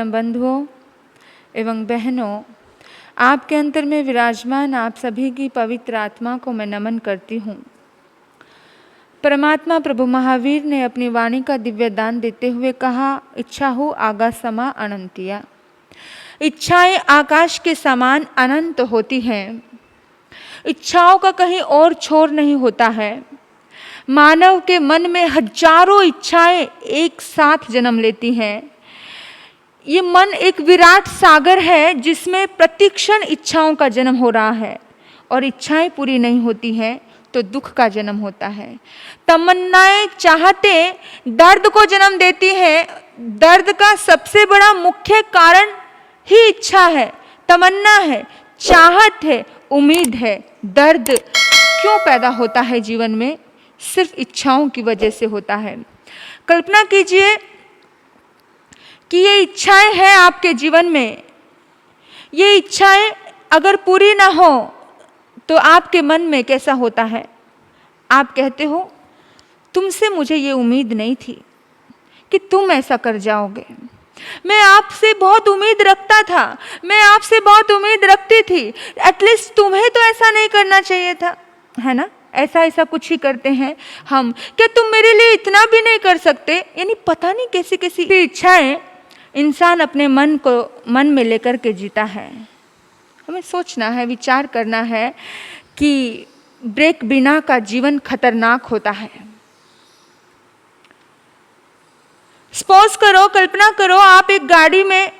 परम बंधुओं एवं बहनों, आपके अंतर में विराजमान आप सभी की पवित्र आत्मा को मैं नमन करती हूँ। परमात्मा प्रभु महावीर ने अपनी वाणी का दिव्य दान देते हुए कहा, इच्छा हो आगा समा अनंतिया। इच्छाएं आकाश के समान अनंत होती हैं। इच्छाओं का कहीं और छोर नहीं होता है। मानव के मन में हजारों इच्छाएं एक साथ जन्म लेती हैं। ये मन एक विराट सागर है जिसमें प्रतिक्षण इच्छाओं का जन्म हो रहा है और इच्छाएं पूरी नहीं होती हैं तो दुख का जन्म होता है। तमन्नाएं चाहते दर्द को जन्म देती हैं। दर्द का सबसे बड़ा मुख्य कारण ही इच्छा है, तमन्ना है, चाहत है, उम्मीद है। दर्द क्यों पैदा होता है जीवन में? सिर्फ इच्छाओं की वजह से होता है। कल्पना कीजिए कि ये इच्छाएं हैं आपके जीवन में। ये इच्छाएं अगर पूरी ना हो तो आपके मन में कैसा होता है? आप कहते हो, तुमसे मुझे ये उम्मीद नहीं थी कि तुम ऐसा कर जाओगे। मैं आपसे बहुत उम्मीद रखता था, मैं आपसे बहुत उम्मीद रखती थी। एटलीस्ट तुम्हें तो ऐसा नहीं करना चाहिए था, है ना? ऐसा कुछ ही करते हैं हम। क्या तुम मेरे लिए इतना भी नहीं कर सकते? यानी पता नहीं कैसी कैसी इच्छाएं इंसान अपने मन में लेकर के जीता है। हमें सोचना है, विचार करना है कि ब्रेक बिना का जीवन खतरनाक होता है। सपोज करो, कल्पना करो, आप एक गाड़ी में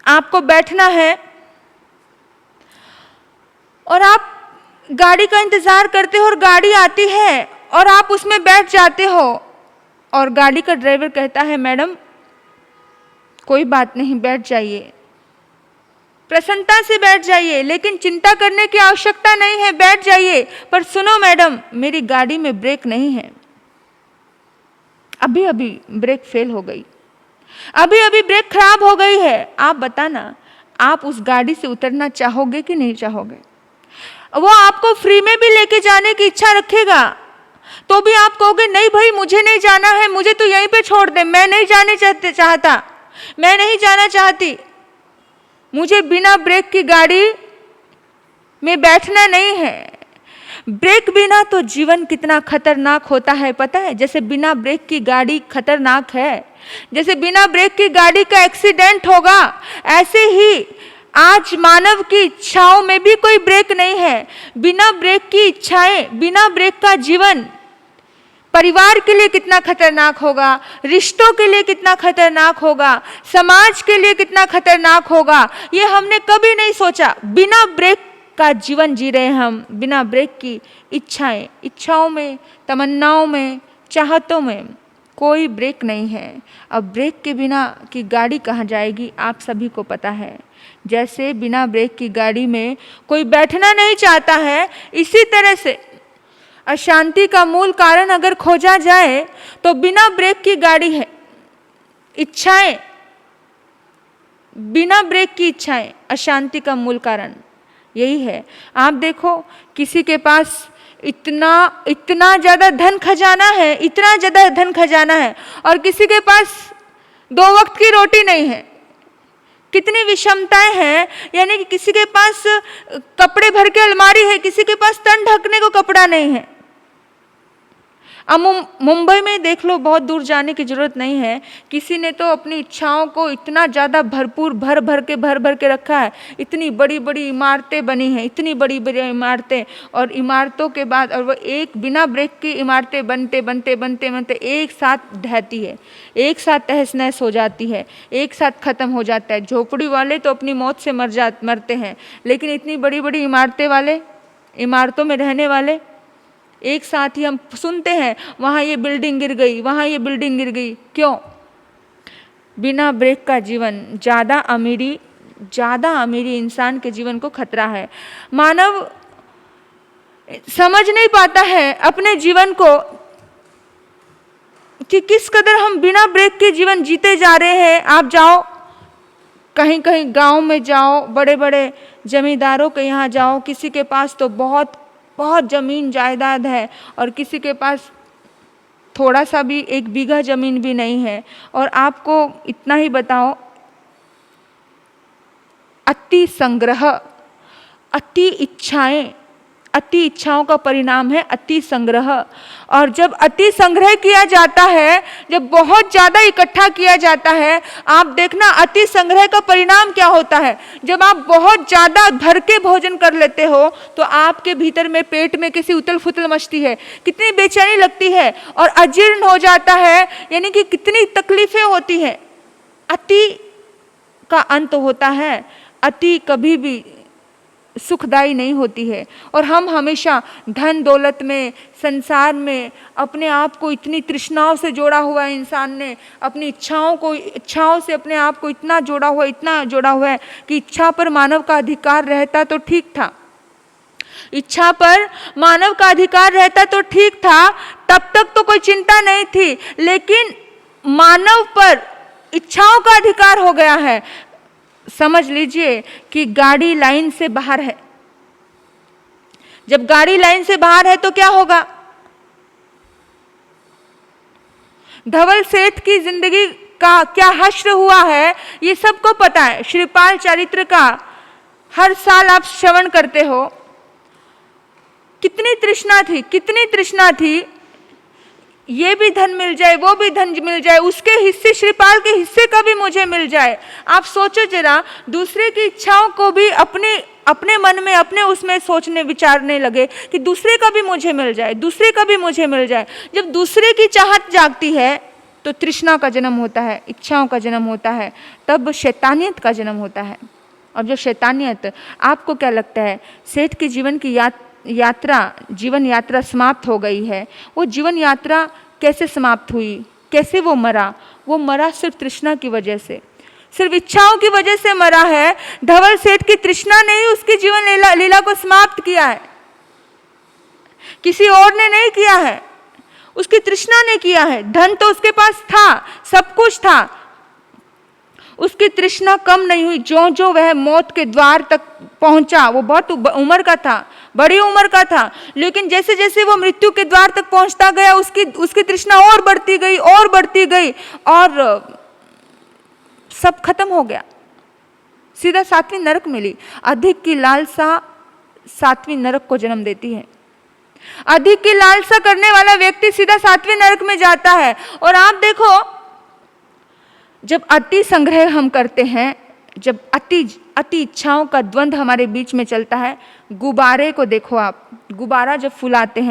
आपको बैठना है और आप गाड़ी का इंतजार करते हो और गाड़ी आती है और आप उसमें बैठ जाते हो और गाड़ी का ड्राइवर कहता है, मैडम कोई बात नहीं, बैठ जाइए, प्रसन्नता से बैठ जाइए, लेकिन चिंता करने की आवश्यकता नहीं है, बैठ जाइए। पर सुनो मैडम, मेरी गाड़ी में ब्रेक नहीं है, अभी अभी ब्रेक फेल हो गई, अभी अभी ब्रेक खराब हो गई है। आप बताना, आप उस गाड़ी से उतरना चाहोगे कि नहीं चाहोगे? वो आपको फ्री में भी लेके जाने की इच्छा रखेगा तो भी आप कहोगे, नहीं भाई मुझे नहीं जाना है, मुझे तो यहीं पे छोड़ दे, मैं नहीं जाने चाहता, मैं नहीं जाना चाहती, मुझे बिना ब्रेक की गाड़ी में बैठना नहीं है। ब्रेक बिना तो जीवन कितना खतरनाक होता है पता है? जैसे बिना ब्रेक की गाड़ी खतरनाक है, जैसे बिना ब्रेक की गाड़ी का एक्सीडेंट होगा, ऐसे ही आज मानव की इच्छाओं में भी कोई ब्रेक नहीं है। बिना ब्रेक की इच्छाएं, बिना ब्रेक का जीवन परिवार के लिए कितना खतरनाक होगा, रिश्तों के लिए कितना खतरनाक होगा, समाज के लिए कितना खतरनाक होगा, ये हमने कभी नहीं सोचा। बिना ब्रेक का जीवन जी रहे हम, बिना ब्रेक की इच्छाओं में, तमन्नाओं में, चाहतों में कोई ब्रेक नहीं है। अब ब्रेक के बिना की गाड़ी कहाँ जाएगी, आप सभी को पता है। जैसे बिना ब्रेक की गाड़ी में कोई बैठना नहीं चाहता है, इसी तरह से अशांति का मूल कारण अगर खोजा जाए तो बिना ब्रेक की गाड़ी है। इच्छाएं, बिना ब्रेक की इच्छाएं अशांति का मूल कारण यही है। आप देखो, किसी के पास इतना ज़्यादा धन खजाना है, इतना ज़्यादा धन खजाना है और किसी के पास 2 वक्त की रोटी नहीं है। कितनी विषमताएं हैं। यानी कि किसी के पास कपड़े भर के अलमारी है, किसी के पास तन ढकने को कपड़ा नहीं है। अब मुंबई में देख लो, बहुत दूर जाने की जरूरत नहीं है, किसी ने तो अपनी इच्छाओं को इतना ज़्यादा भरपूर भर भर के रखा है। इतनी बड़ी बड़ी इमारतें बनी हैं, इतनी बड़ी बड़ी इमारतें, और इमारतों के बाद और वो एक बिना ब्रेक की इमारतें बनते एक साथ ढहती है, एक साथ तहस नहस हो जाती है, एक साथ ख़त्म हो जाता है। झोपड़ी वाले तो अपनी मौत से मरते हैं, लेकिन इतनी बड़ी बड़ी इमारतें वाले, इमारतों में रहने वाले, एक साथ ही हम सुनते हैं, वहाँ ये बिल्डिंग गिर गई, वहाँ ये बिल्डिंग गिर गई। क्यों? बिना ब्रेक का जीवन, ज़्यादा अमीरी इंसान के जीवन को खतरा है। मानव समझ नहीं पाता है अपने जीवन को कि किस कदर हम बिना ब्रेक के जीवन जीते जा रहे हैं। आप जाओ कहीं कहीं गांव में जाओ, बड़े बड़े जमींदारों के यहाँ जाओ, किसी के पास तो बहुत ज़मीन जायदाद है और किसी के पास थोड़ा सा भी 1 बीघा जमीन भी नहीं है, और आपको इतना ही बताओ, अति संग्रह, अति इच्छाएं, अति इच्छाओं का परिणाम है अति संग्रह। और जब अति संग्रह किया जाता है, जब बहुत ज्यादा इकट्ठा किया जाता है, आप देखना अति संग्रह का परिणाम क्या होता है। जब आप बहुत ज्यादा भर के भोजन कर लेते हो तो आपके भीतर में पेट में किसी उथल फुथल मचती है, कितनी बेचैनी लगती है, और अजीर्ण हो जाता है, यानी कि कितनी तकलीफें होती हैं। अति का अंत होता है, अति कभी भी सुखदायी नहीं होती है। और हम हमेशा धन दौलत में, संसार में अपने आप को इतनी तृष्णाओं से जोड़ा हुआ है, इंसान ने अपनी इच्छाओं से अपने आप को इतना जोड़ा हुआ है कि इच्छा पर मानव का अधिकार रहता तो ठीक था, इच्छा पर मानव का अधिकार रहता तो ठीक था, तब तक तो कोई चिंता नहीं थी। लेकिन मानव पर इच्छाओं का अधिकार हो गया है। समझ लीजिए कि गाड़ी लाइन से बाहर है। जब गाड़ी लाइन से बाहर है तो क्या होगा? धवल सेठ की जिंदगी का क्या हश्र हुआ है ये सबको पता है। श्रीपाल चरित्र का हर साल आप श्रवण करते हो। कितनी तृष्णा थी, ये भी धन मिल जाए, वो भी धन मिल जाए, उसके हिस्से, श्रीपाल के हिस्से का भी मुझे मिल जाए। आप सोचो जरा, दूसरे की इच्छाओं को भी अपने मन में, अपने उसमें सोचने विचारने लगे कि दूसरे का भी मुझे मिल जाए, दूसरे का भी मुझे मिल जाए। जब दूसरे की चाहत जागती है तो तृष्णा का जन्म होता है, इच्छाओं का जन्म होता है, तब शैतानियत का जन्म होता है। अब जो शैतानियत, आपको क्या लगता है सेठ के जीवन की जीवन यात्रा समाप्त हो गई है? वो जीवन यात्रा कैसे समाप्त हुई, कैसे वो मरा? वो मरा सिर्फ तृष्णा की वजह से, सिर्फ इच्छाओं की वजह से मरा है। धवल सेठ की तृष्णा ने ही उसकी जीवन लीला को समाप्त किया है, किसी और ने नहीं किया है, उसकी तृष्णा ने किया है। धन तो उसके पास था, सब कुछ था, उसकी तृष्णा कम नहीं हुई। जो जो वह मौत के द्वार तक पहुंचा, वो बहुत उम्र का था, बड़ी उम्र का था, लेकिन जैसे जैसे वो मृत्यु के द्वार तक पहुंचता गया उसकी तृष्णा और बढ़ती गई और सब खत्म हो गया। सीधा 7वीं नरक मिली। अधिक की लालसा 7वीं नरक को जन्म देती है। अधिक की लालसा करने वाला व्यक्ति सीधा 7वीं नरक में जाता है। और आप देखो, जब अति संग्रह हम करते हैं, जब अति इच्छाओं का द्वंद्व हमारे बीच में चलता है, गुब्बारे को देखो आप, गुब्बारा जब फुलाते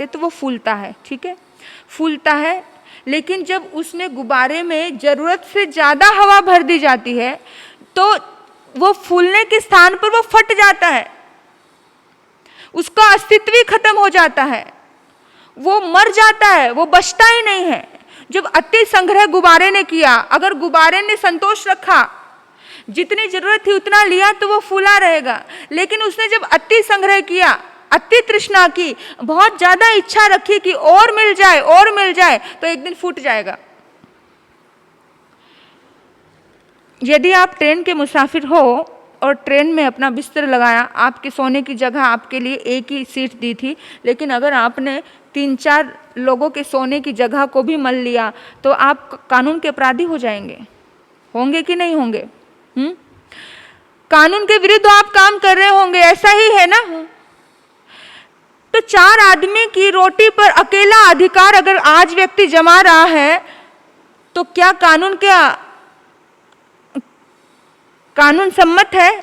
तो वो फूलता है, ठीक है, फूलता है। लेकिन जब उसमें गुब्बारे में जरूरत से ज्यादा हवा भर दी जाती है तो वो फूलने के स्थान पर वो फट जाता है, उसका अस्तित्व ही खत्म हो जाता है, वो मर जाता है, वो बचता ही नहीं है। जब अति संग्रह गुब्बारे ने किया, अगर गुब्बारे ने संतोष रखा, जितनी जरूरत थी उतना लिया तो वो फूला रहेगा। लेकिन उसने जब अति संग्रह किया, अति तृष्णा की, बहुत ज्यादा इच्छा रखी कि और मिल जाए, तो एक दिन फूट जाएगा। यदि आप ट्रेन के मुसाफिर हो और ट्रेन में अपना बिस्तर लगाया, आपके सोने की जगह आपके लिए एक ही सीट दी थी, लेकिन अगर आपने 3-4 लोगों के सोने की जगह को भी मल लिया तो आप कानून के अपराधी हो जाएंगे। होंगे कि नहीं होंगे? कानून के विरुद्ध आप काम कर रहे होंगे, ऐसा ही है ना? तो 4 आदमी की रोटी पर अकेला अधिकार अगर आज व्यक्ति जमा रहा है तो क्या कानून सम्मत है?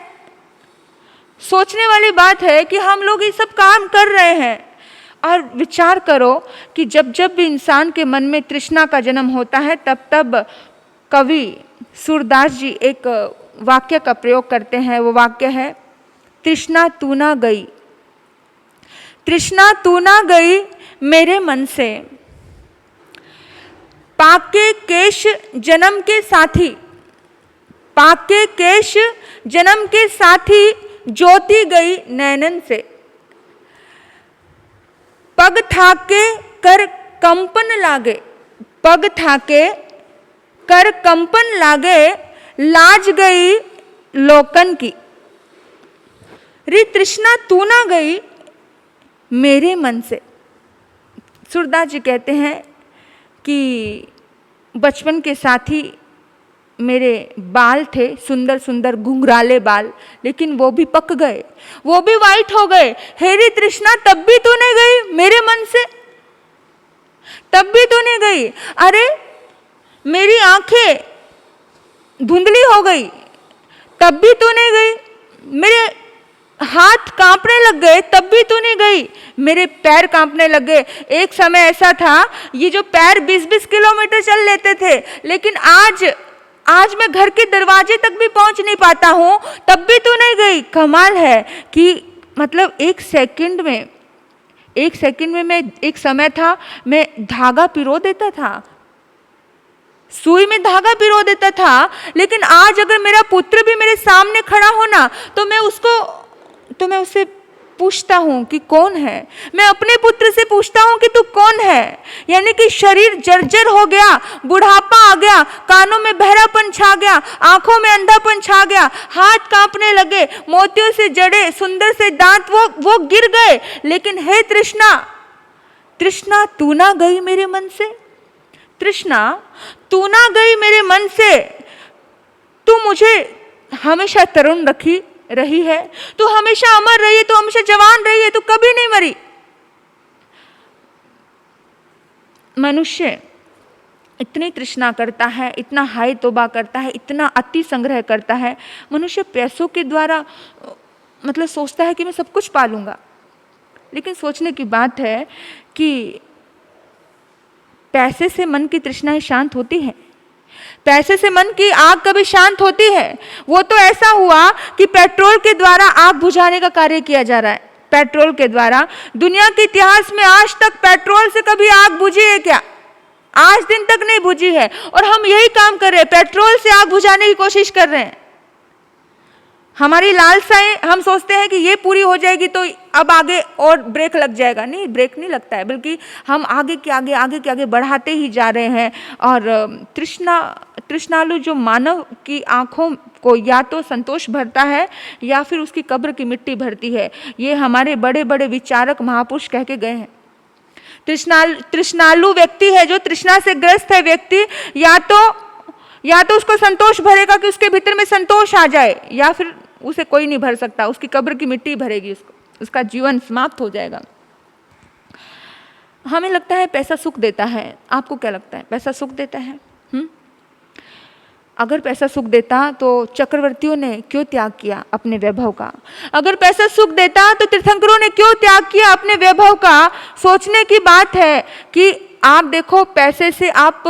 सोचने वाली बात है कि हम लोग ये सब काम कर रहे हैं। और विचार करो कि जब जब भी इंसान के मन में तृष्णा का जन्म होता है तब कवि सूरदास जी एक वाक्य का प्रयोग करते हैं। वो वाक्य है, तृष्णा तू ना गई, तृष्णा तू ना गई मेरे मन से, पाके केश जन्म के साथी, पाके केश जन्म के साथी, ज्योति गई नैनन से, पग थाके कर कंपन लागे, पग थाके कर कंपन लागे, लाज गई लोकन की। रे तृष्णा तू ना गई मेरे मन से। सूरदास जी कहते हैं कि बचपन के साथी मेरे बाल थे, सुंदर सुंदर घुंघराले बाल, लेकिन वो भी पक गए, वो भी वाइट हो गए। हेरी तृष्णा तब भी तू नहीं गई मेरे मन से, तब भी तू नहीं गई। अरे मेरी आंखें धुंधली हो गई, तब भी तू नहीं गई। मेरे हाथ कांपने लग गए, तब भी तू नहीं गई। मेरे पैर कांपने लग गए। एक समय ऐसा था ये जो पैर 20-20 किलोमीटर चल लेते थे, लेकिन आज मैं घर के दरवाजे तक भी पहुंच नहीं पाता हूं, तब भी तू नहीं गई। कमाल है कि मतलब एक सेकंड में मैं, एक समय था मैं धागा पिरो देता था, सुई में धागा पिरो देता था, लेकिन आज अगर मेरा पुत्र भी मेरे सामने खड़ा हो ना, तो मैं उससे पूछता हूं कि कौन है। मैं अपने पुत्र से पूछता हूं कि तू कौन है। यानी कि शरीर जर्जर हो गया, बुढ़ापा आ गया, कानों में बहरापन छा गया, आंखों में अंधापन छा गया, हाथ कांपने लगे, मोतियों से जड़े सुंदर से दांत वो गिर गए। लेकिन हे तृष्णा तू ना गई मेरे मन से, तृष्णा तू ना गई मेरे मन से। तू मुझे हमेशा तरुण रही है, तू हमेशा अमर रही है, तू हमेशा जवान रही है, तू कभी नहीं मरी। मनुष्य इतनी तृष्णा करता है, इतना हाय तौबा करता है, इतना अति संग्रह करता है। मनुष्य पैसों के द्वारा मतलब सोचता है कि मैं सब कुछ पालूंगा, लेकिन सोचने की बात है कि पैसे से मन की तृष्णाएं शांत होती है, पैसे से मन की आग कभी शांत होती है? वो तो ऐसा हुआ कि पेट्रोल के द्वारा आग बुझाने का कार्य किया जा रहा है। पेट्रोल के द्वारा दुनिया के इतिहास में आज तक पेट्रोल से कभी आग बुझी है क्या? आज दिन तक नहीं बुझी है। और हम यही काम कर रहे हैं, पेट्रोल से आग बुझाने की कोशिश कर रहे हैं। हमारी लालसाएं, हम सोचते हैं कि ये पूरी हो जाएगी तो अब आगे और ब्रेक लग जाएगा। नहीं, ब्रेक नहीं लगता है, बल्कि हम आगे के आगे बढ़ाते ही जा रहे हैं। और तृष्णालु जो मानव की आंखों को या तो संतोष भरता है या फिर उसकी कब्र की मिट्टी भरती है। ये हमारे बड़े बड़े विचारक महापुरुष कह के गए हैं। तृष्णालु व्यक्ति है, जो तृष्णा से ग्रस्त है व्यक्ति, या तो उसको संतोष भरेगा कि उसके भीतर में संतोष आ जाए, या फिर उसे कोई नहीं भर सकता, उसकी कब्र की मिट्टी भरेगी उसको, उसका जीवन समाप्त हो जाएगा। हमें लगता है पैसा सुख देता है, आपको क्या लगता है पैसा सुख देता है? अगर पैसा सुख देता तो चक्रवर्तियों ने क्यों त्याग किया अपने वैभव का? अगर पैसा सुख देता तो तीर्थंकरों ने क्यों त्याग किया अपने वैभव का? सोचने की बात है कि आप देखो, पैसे से आप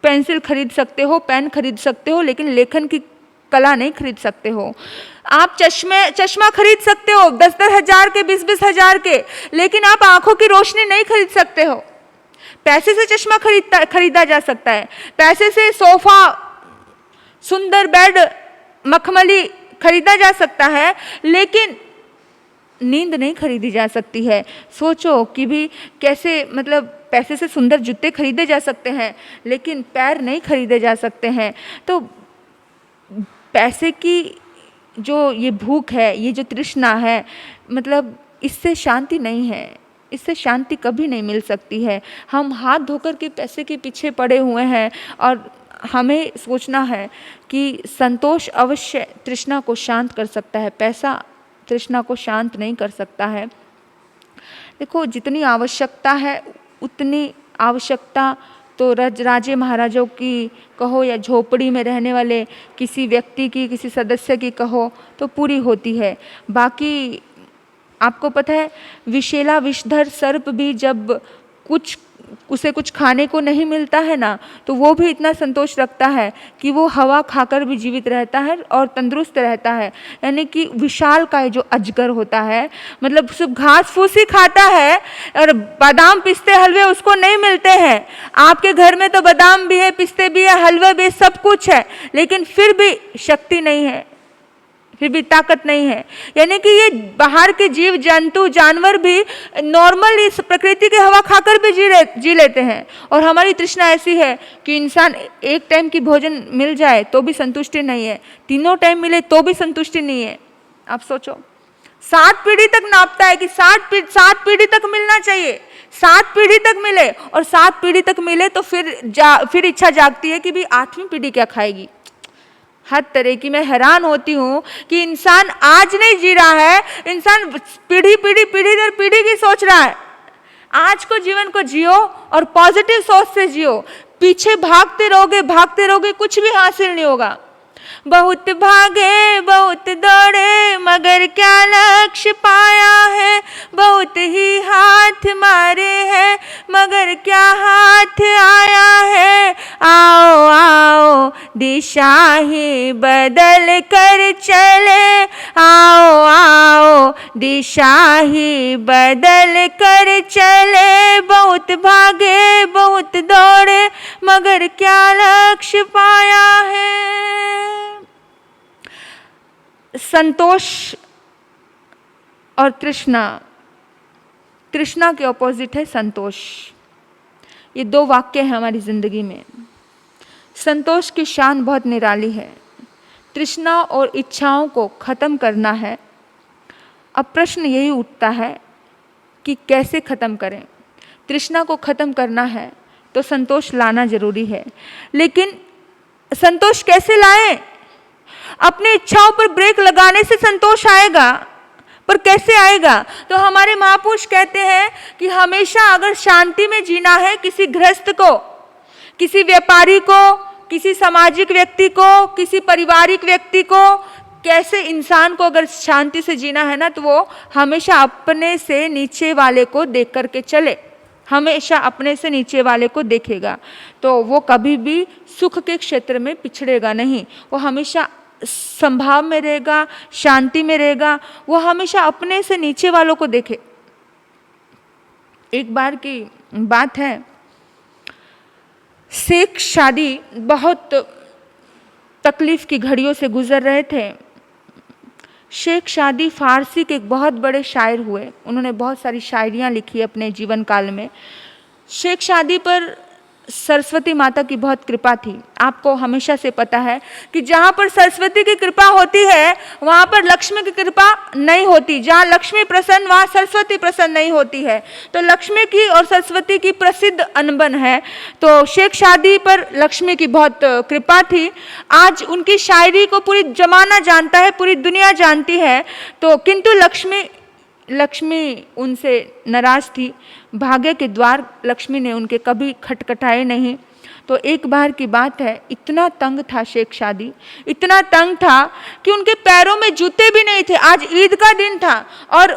पेंसिल खरीद सकते हो, पेन खरीद सकते हो, लेकिन लेखन की कला नहीं खरीद सकते हो। आप चश्मा खरीद सकते हो 10-10 हजार के, 20-20 हजार के, लेकिन आप आंखों की रोशनी नहीं खरीद सकते हो। पैसे से चश्मा खरीदा जा सकता है, पैसे से सोफा, सुंदर बेड, मखमली खरीदा जा सकता है, लेकिन नींद नहीं खरीदी जा सकती है। सोचो कि भी कैसे, मतलब पैसे से सुंदर जूते खरीदे जा सकते हैं, लेकिन पैर नहीं खरीदे जा सकते हैं। तो पैसे की जो ये भूख है, ये जो तृष्णा है, मतलब इससे शांति नहीं है, इससे शांति कभी नहीं मिल सकती है। हम हाथ धोकर के पैसे के पीछे पड़े हुए हैं, और हमें सोचना है कि संतोष अवश्य तृष्णा को शांत कर सकता है, पैसा तृष्णा को शांत नहीं कर सकता है। देखो, जितनी आवश्यकता है उतनी आवश्यकता तो राजे महाराजों की कहो या झोपड़ी में रहने वाले किसी व्यक्ति की, किसी सदस्य की कहो, तो पूरी होती है। बाकी आपको पता है, विषैला विषधर सर्प भी जब उसे कुछ खाने को नहीं मिलता है ना, तो वो भी इतना संतोष रखता है कि वो हवा खाकर भी जीवित रहता है और तंदुरुस्त रहता है। यानी कि विशालकाय जो अजगर होता है, मतलब सिर्फ घास फूस ही खाता है, और बादाम पिस्ते हलवे उसको नहीं मिलते हैं। आपके घर में तो बादाम भी है, पिस्ते भी है, हलवा भी, सब कुछ है, लेकिन फिर भी शक्ति नहीं है, फिर भी ताकत नहीं है। यानी कि ये बाहर के जीव जंतु जानवर भी नॉर्मल इस प्रकृति की हवा खाकर भी जी लेते हैं, और हमारी तृष्णा ऐसी है कि इंसान एक टाइम की भोजन मिल जाए तो भी संतुष्टि नहीं है, तीनों टाइम मिले तो भी संतुष्टि नहीं है। आप सोचो, 7 पीढ़ी तक नापता है कि 7 पीढ़ी तक मिलना चाहिए, 7 पीढ़ी तक मिले, और 7 पीढ़ी तक मिले तो फिर इच्छा जागती है कि भी 8वीं पीढ़ी क्या खाएगी। हर तरह की मैं हैरान होती हूँ कि इंसान आज नहीं जी रहा है, इंसान पीढ़ी दर पीढ़ी की सोच रहा है। आज को जीवन को जियो और पॉजिटिव सोच से जियो। पीछे भागते रहोगे कुछ भी हासिल नहीं होगा। बहुत भागे बहुत दौड़े मगर क्या लक्ष्य पाया है, बहुत ही हाथ मारे हैं मगर क्या हाथ आया है। आओ आओ दिशा ही बदल कर चले, आओ आओ दिशा ही बदल कर चले। बहुत भागे बहुत दौड़े मगर क्या लक्ष्य पाया है। संतोष और तृष्णा के ऑपोजिट है संतोष। ये 2 वाक्य हैं हमारी जिंदगी में। संतोष की शान बहुत निराली है, तृष्णा और इच्छाओं को खत्म करना है। अब प्रश्न यही उठता है कि कैसे खत्म करें। तृष्णा को खत्म करना है तो संतोष लाना जरूरी है, लेकिन संतोष कैसे लाएं? अपनी इच्छाओं पर ब्रेक लगाने से संतोष आएगा, पर कैसे आएगा? तो हमारे महापुरुष कहते हैं कि हमेशा अगर शांति में जीना है, किसी गृहस्थ को, किसी व्यापारी को, किसी सामाजिक व्यक्ति को, किसी पारिवारिक व्यक्ति को, कैसे इंसान को अगर शांति से जीना है ना, तो वो हमेशा अपने से नीचे वाले को देख करके चले, हमेशा अपने से नीचे वाले को देखेगा, तो वो कभी भी सुख के क्षेत्र में पिछड़ेगा नहीं। वो हमेशा संभाव में रहेगा, शांति में रहेगा, वो हमेशा अपने से नीचे वालों को देखे। एक बार की बात है, शेख शादी बहुत तकलीफ की घड़ियों से गुजर रहे थे। शेख शादी फारसी के एक बहुत बड़े शायर हुए। उन्होंने बहुत सारी शायरियाँ लिखी अपने जीवन काल में। शेख शादी पर सरस्वती माता की बहुत कृपा थी। आपको हमेशा से पता है कि जहाँ पर सरस्वती की कृपा होती है वहाँ पर लक्ष्मी की कृपा नहीं होती। जहाँ लक्ष्मी प्रसन्न वहाँ सरस्वती प्रसन्न नहीं होती है। तो लक्ष्मी की और सरस्वती की प्रसिद्ध अनबन है। तो शेख शादी पर लक्ष्मी की बहुत कृपा थी। आज उनकी शायरी को पूरी जमाना जानता है, पूरी दुनिया जानती है। तो किंतु लक्ष्मी उनसे नाराज थी। भाग्य के द्वार लक्ष्मी ने उनके कभी खटखटाए नहीं। तो एक बार की बात है, इतना तंग था शेख शादी, इतना तंग था कि उनके पैरों में जूते भी नहीं थे। आज ईद का दिन था और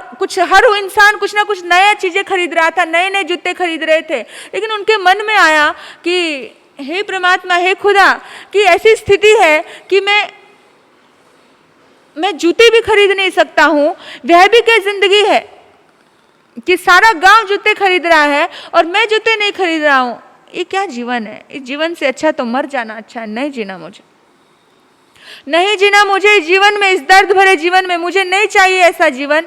हर इंसान कुछ ना कुछ नया चीज़ें खरीद रहा था, नए नए जूते खरीद रहे थे। लेकिन उनके मन में आया कि हे परमात्मा, हे खुदा, कि ऐसी स्थिति है कि मैं जूते भी खरीद नहीं सकता हूँ। वह भी क्या जिंदगी है कि सारा गांव जूते खरीद रहा है और मैं जूते नहीं खरीद रहा हूँ। ये क्या जीवन है? इस जीवन से अच्छा तो मर जाना अच्छा है। नहीं जीना मुझे इस जीवन में, इस दर्द भरे जीवन में मुझे नहीं चाहिए ऐसा जीवन।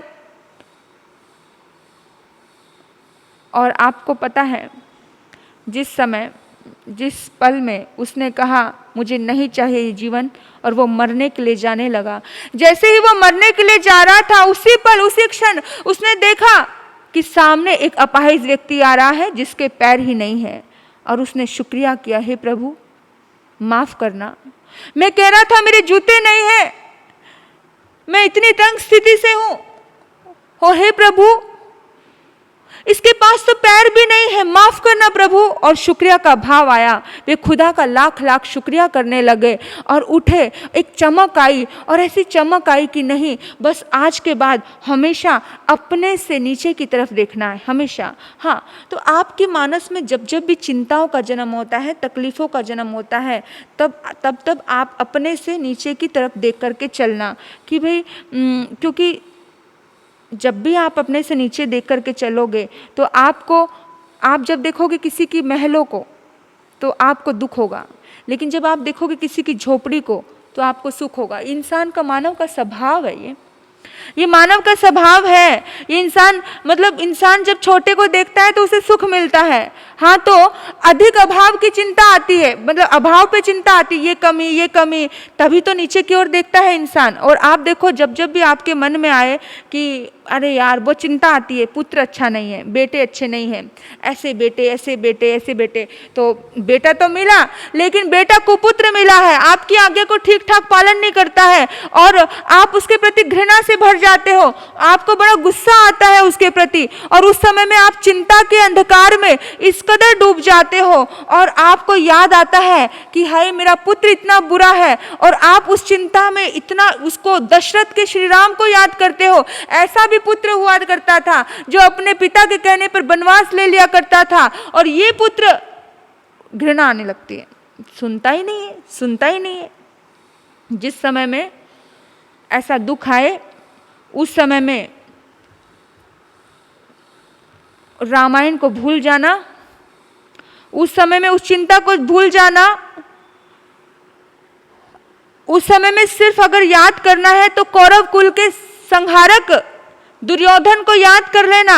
और आपको पता है, जिस पल में उसने कहा मुझे नहीं चाहिए ये जीवन, और वो मरने के लिए जाने लगा, जैसे ही वो मरने के लिए जा रहा था, उसी पल उसी क्षण उसने देखा कि सामने एक अपाहिज व्यक्ति आ रहा है जिसके पैर ही नहीं है। और उसने शुक्रिया किया, हे प्रभु माफ करना, मैं कह रहा था मेरे जूते नहीं है, मैं इतनी तंग स्थिति से हूं, और हे प्रभु इसके पास तो पैर भी नहीं है, माफ करना प्रभु। और शुक्रिया का भाव आया, वे खुदा का लाख लाख शुक्रिया करने लगे और उठे। एक चमक आई, और ऐसी चमक आई कि नहीं, बस आज के बाद हमेशा अपने से नीचे की तरफ देखना है, हमेशा। हाँ, तो आपके मानस में जब भी चिंताओं का जन्म होता है, तकलीफ़ों का जन्म होता है, तब आप अपने से नीचे की तरफ देख करके चलना कि भाई, क्योंकि जब भी आप अपने से नीचे देख करके चलोगे तो आप जब देखोगे किसी की महलों को तो आपको दुख होगा, लेकिन जब आप देखोगे किसी की झोपड़ी को तो आपको सुख होगा। इंसान का, मानव का स्वभाव है ये। ये मानव का स्वभाव है। ये इंसान मतलब इंसान जब छोटे को देखता है तो उसे सुख मिलता है। हाँ, तो अधिक अभाव की चिंता आती है, मतलब अभाव पे चिंता आती है, ये कमी, तभी तो नीचे की ओर देखता है इंसान। और आप देखो, जब जब भी आपके मन में आए कि अरे यार वो चिंता आती है, पुत्र अच्छा नहीं है, बेटे अच्छे नहीं हैं, ऐसे बेटे, तो बेटा तो मिला लेकिन बेटा कुपुत्र मिला है, आपकी आज्ञा को ठीक ठाक पालन नहीं करता है और आप उसके प्रति घृणा से भर जाते हो, आपको बड़ा गुस्सा आता है उसके प्रति, और उस समय में आप चिंता के अंधकार में इस कदर डूब जाते हो और आपको याद आता है कि हाय मेरा पुत्र इतना बुरा है, और आप उस चिंता में इतना उसको दशरथ के श्री राम को याद करते हो। ऐसा भी पुत्र हुआ करता था जो अपने पिता के कहने पर वनवास ले लिया करता था, और ये पुत्र घृणा आने लगती है, सुनता ही नहीं है। जिस समय में ऐसा दुख आए उस समय में रामायण को भूल जाना, उस समय में उस चिंता को भूल जाना, उस समय में सिर्फ अगर याद करना है तो कौरव कुल के संहारक दुर्योधन को याद कर लेना,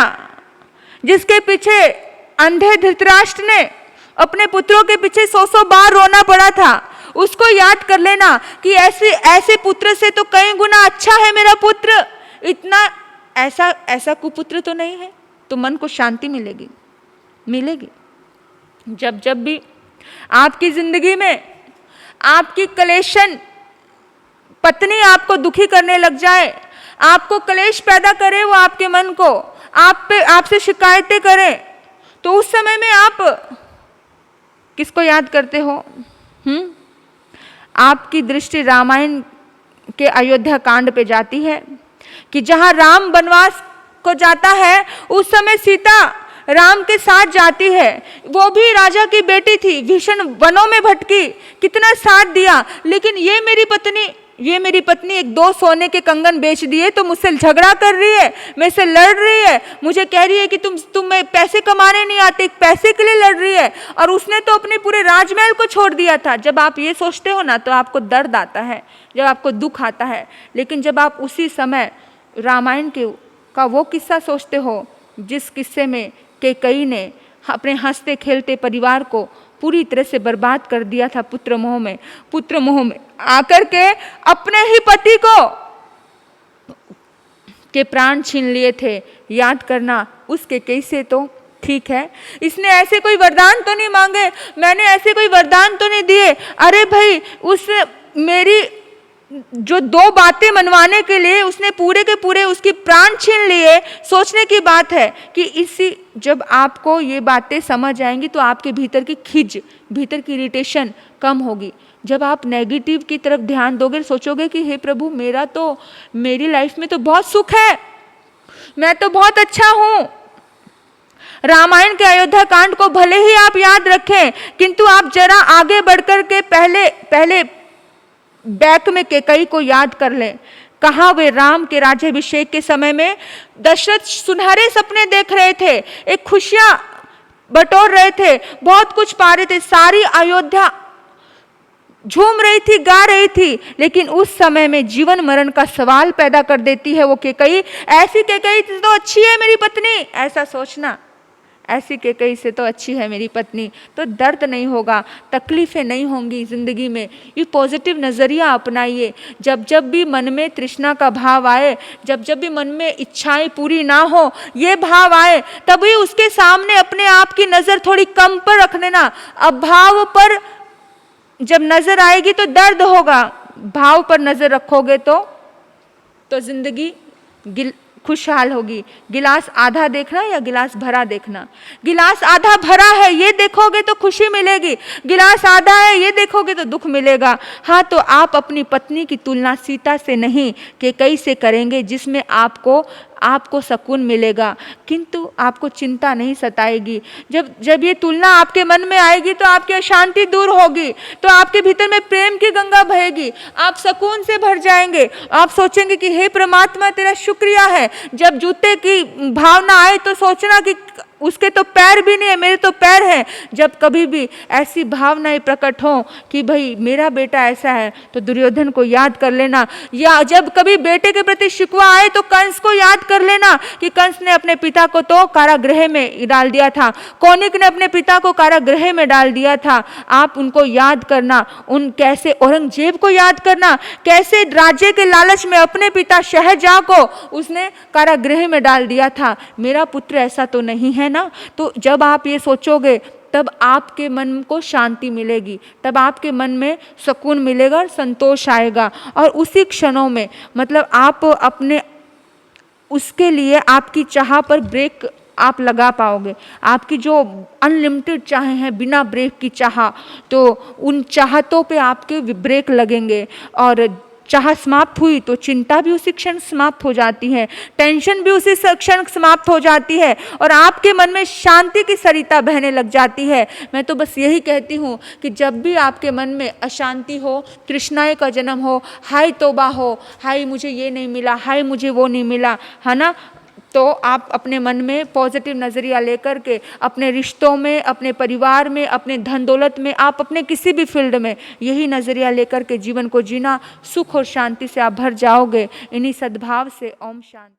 जिसके पीछे अंधे धृतराष्ट्र ने अपने पुत्रों के पीछे 100 बार रोना पड़ा था। उसको याद कर लेना कि ऐसे पुत्र से तो कई गुना अच्छा है मेरा पुत्र, इतना ऐसा कुपुत्र तो नहीं है, तो मन को शांति मिलेगी। जब भी आपकी जिंदगी में आपकी कलेशन पत्नी आपको दुखी करने लग जाए, आपको कलेश पैदा करे, वो आपके मन को आपसे शिकायतें करे, तो उस समय में आप किसको याद करते हो? आपकी दृष्टि रामायण के अयोध्या कांड पे जाती है कि जहां राम वनवास को जाता है, उस समय सीता राम के साथ जाती है। वो भी राजा की बेटी थी, भीषण वनों में भटकी, कितना साथ दिया, लेकिन ये मेरी पत्नी एक 2 सोने के कंगन बेच दिए तो मुझसे झगड़ा कर रही है, मेरे से लड़ रही है, मुझे कह रही है कि तुम्हें पैसे कमाने नहीं आते, पैसे के लिए लड़ रही है, और उसने तो अपने पूरे राजमहल को छोड़ दिया था। जब आप ये सोचते हो ना तो आपको दर्द आता है, जब आपको दुख आता है, लेकिन जब आप उसी समय रामायण का वो किस्सा सोचते हो जिस किस्से में कैकेयी ने अपने हंसते खेलते परिवार को पूरी तरह से बर्बाद कर दिया था पुत्र मोह में आकर के अपने ही पति के प्राण छीन लिए थे। याद करना उस कैकेयी से तो ठीक है, इसने ऐसे कोई वरदान तो नहीं मांगे, मैंने ऐसे कोई वरदान तो नहीं दिए। अरे भाई, उसने मेरी जो 2 बातें मनवाने के लिए उसने पूरे के पूरे उसकी प्राण छीन लिए। सोचने की बात है कि जब आपको ये बातें समझ आएंगी तो आपके भीतर की खिज, भीतर की इरिटेशन कम होगी। जब आप नेगेटिव की तरफ ध्यान दोगे, सोचोगे कि हे प्रभु, मेरी लाइफ में तो बहुत सुख है, मैं तो बहुत अच्छा हूँ। रामायण के अयोध्या कांड को भले ही आप याद रखें, किंतु आप जरा आगे बढ़कर के पहले बैक में कैकेयी को याद कर लें। कहाँ वे राम के राज्याभिषेक के समय में दशरथ सुनहरे सपने देख रहे थे, एक खुशियां बटोर रहे थे, बहुत कुछ पा रहे थे, सारी अयोध्या झूम रही थी, गा रही थी, लेकिन उस समय में जीवन मरण का सवाल पैदा कर देती है वो कैकेयी। ऐसी कैकेयी तो अच्छी है मेरी पत्नी, ऐसा सोचना, ऐसी कैकेयी से तो अच्छी है मेरी पत्नी, तो दर्द नहीं होगा, तकलीफें नहीं होंगी जिंदगी में। ये पॉजिटिव नज़रिया अपनाइए। जब जब भी मन में तृष्णा का भाव आए, जब जब भी मन में इच्छाएं पूरी ना हो, ये भाव आए, तभी उसके सामने अपने आप की नज़र थोड़ी कम पर रख लेना। अभाव पर जब नज़र आएगी तो दर्द होगा, भाव पर नज़र रखोगे तो जिंदगी खुशहाल होगी। गिलास आधा देखना या गिलास भरा देखना। गिलास आधा भरा है ये देखोगे तो खुशी मिलेगी, गिलास आधा है ये देखोगे तो दुख मिलेगा। हाँ, तो आप अपनी पत्नी की तुलना सीता से नहीं कैकेयी से करेंगे, जिसमें आपको सुकून मिलेगा, किंतु आपको चिंता नहीं सताएगी। जब ये तुलना आपके मन में आएगी तो आपकी अशांति दूर होगी, तो आपके भीतर में प्रेम की गंगा बहेगी, आप सुकून से भर जाएंगे। आप सोचेंगे कि हे परमात्मा, तेरा शुक्रिया है। जब जूते की भावना आए तो सोचना कि उसके तो पैर भी नहीं है, मेरे तो पैर हैं। जब कभी भी ऐसी भावनाएं प्रकट हों कि भाई मेरा बेटा ऐसा है, तो दुर्योधन को याद कर लेना। या जब कभी बेटे के प्रति शिकवा आए तो कंस को याद कर लेना कि कंस ने अपने पिता को तो कारागृह में डाल दिया था, कौनिक ने अपने पिता को कारागृह में डाल दिया था। आप उनको याद करना, उन कैसे औरंगजेब को याद करना, कैसे राज्य के लालच में अपने पिता शहरजहाँ को उसने कारागृह में डाल दिया था। मेरा पुत्र ऐसा तो नहीं है ना। तो जब आप ये सोचोगे तब आपके मन को शांति मिलेगी, तब आपके मन में सुकून मिलेगा, संतोष आएगा। और उसी क्षणों में मतलब आप अपने उसके लिए आपकी चाह पर ब्रेक आप लगा पाओगे। आपकी जो अनलिमिटेड चाहें हैं, बिना ब्रेक की चाह, तो उन चाहतों पे आपके ब्रेक लगेंगे। और चाह समाप्त हुई तो चिंता भी उसी क्षण समाप्त हो जाती है, टेंशन भी उसी क्षण समाप्त हो जाती है, और आपके मन में शांति की सरिता बहने लग जाती है। मैं तो बस यही कहती हूँ कि जब भी आपके मन में अशांति हो, तृष्णाएं का जन्म हो, हाय तौबा हो, हाय मुझे ये नहीं मिला, हाय मुझे वो नहीं मिला, है ना, तो आप अपने मन में पॉजिटिव नज़रिया लेकर के अपने रिश्तों में, अपने परिवार में, अपने धन दौलत में, आप अपने किसी भी फील्ड में यही नज़रिया लेकर के जीवन को जीना, सुख और शांति से आप भर जाओगे। इन्हीं सद्भाव से ओम शांति।